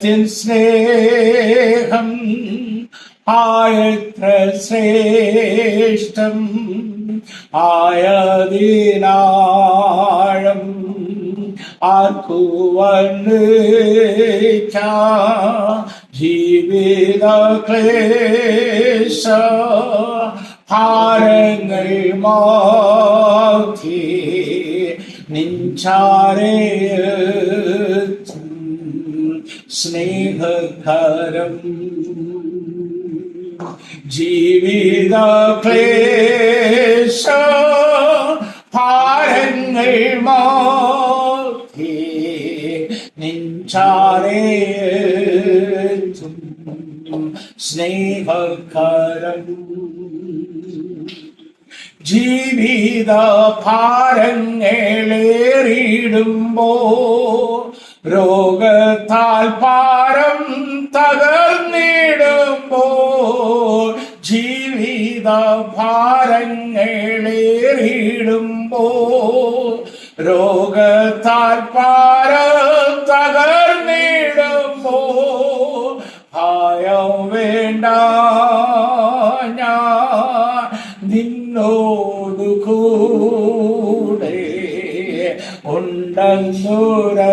സ്നേഹം ആയത്ര ശ്രേഷ്ഠം ആയതിനാഴം ആർക്കു വർണ്ണിക്കാം ജീവിത ക്ലേശ ഭാരങ്ങൾ മാറ്റി നിൻചാരേയെത്തും സ്നേഹകരം ജീവിത ക്ലേശ ഭാരങ്ങൾ മാറ്റി നിൻചാരേയെത്തും സ്നേഹകരം ജീവിത ഭാരങ്ങളേറിടുമ്പോ രോഗത്താൽ പാരം തകർന്നിടുമ്പോ ജീവിത ഭാരങ്ങളേറിടുമ്പോ രോഗത്താൽ പാരം തകർന്നിടുമ്പോ ഭയം വേണ്ട ഞാൻ നിന്നോടു കൂടെ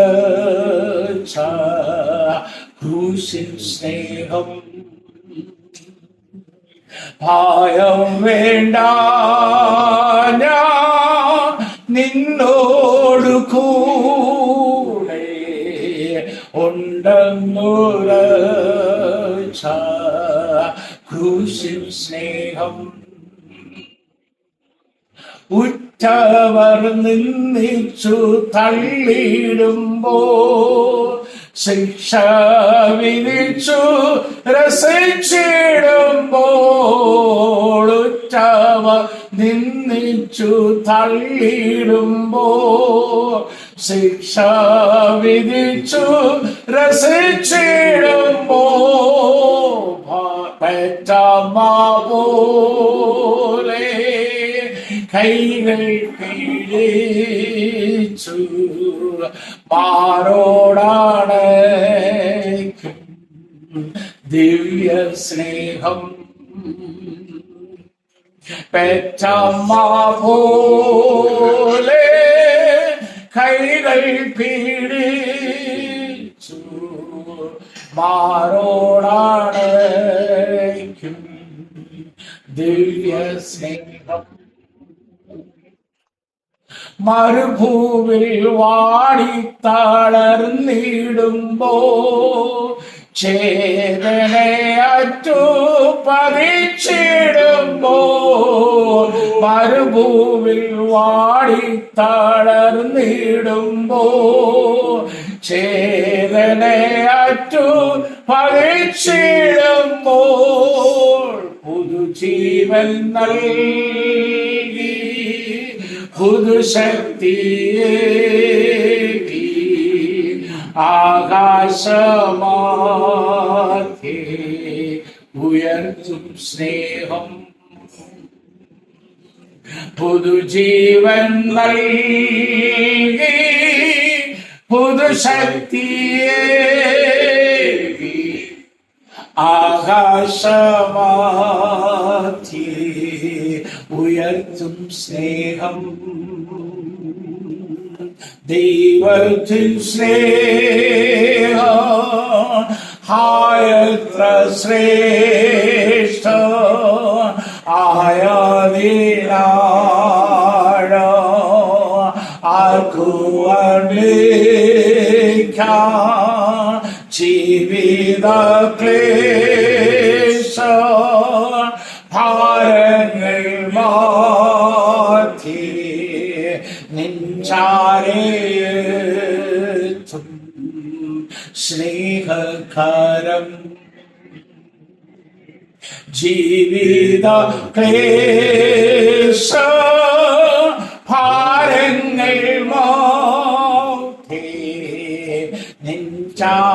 ഉണ്ടെന്നുറച്ച ക്രൂശിൻ സ്നേഹം ഭയം വേണ്ട ഞാൻ നിന്നോടു കൂടെ ഉണ്ടെന്നുറച്ച ക്രൂശിൻ സ്നേഹം ഉറ്റവർ നിന്ദിച്ചു തള്ളിയിടുമ്പോ ശിക്ഷ വിധിച്ചു രസിച്ചിടുമ്പോൾ ഉറ്റവർ നിന്ദിച്ചു തള്ളിയിടുമ്പോ ശിക്ഷ വിധിച്ചു രസിച്ചിടുമ്പോ പെറ്റമ്മ പോലെ കൈകൾ പിടിച്ചു മാറോടാണ് ദിവ്യ സ്നേഹം പെറ്റമ്മ പോലെ കൈകൾ പിടിച്ചു മാറോടാണ് ദിവ്യ സ്നേഹം മരുഭൂവിൽ വാടിത്തളർന്നിടുമ്പോ ചേതനയറ്റു പതിച്ചിടുമ്പോ മരുഭൂവിൽ വാടിത്തളർന്നിടുമ്പോ ചേതനയറ്റു പതിച്ചിടുമ്പോൾ പുതുജീവൻ നൽകി പുതുശക്തിയേകി ആകാശമാകെ ഉയർത്തും സ്നേഹം പുതുജീവൻ നൽകി പുതുശക്തിയേകി ആകാശമാകെ ഉയർത്തും സ്നേഹം ദൈവത്തിൻ സ്നേഹ ഹായത്ര ശ്രേഷ്ഠ ആയതിനാഴ ആർക്കു വർണ്ണിക്കാം ജീവിത ക്ലേശ ഭാരങ്ങൾ മാറ്റി നിൻചാരേയെത്തും സ്നേഹകരം ജീവിത ക്ലേശ ഭാരങ്ങൾ മാറ്റി നിൻചാരേയെത്തും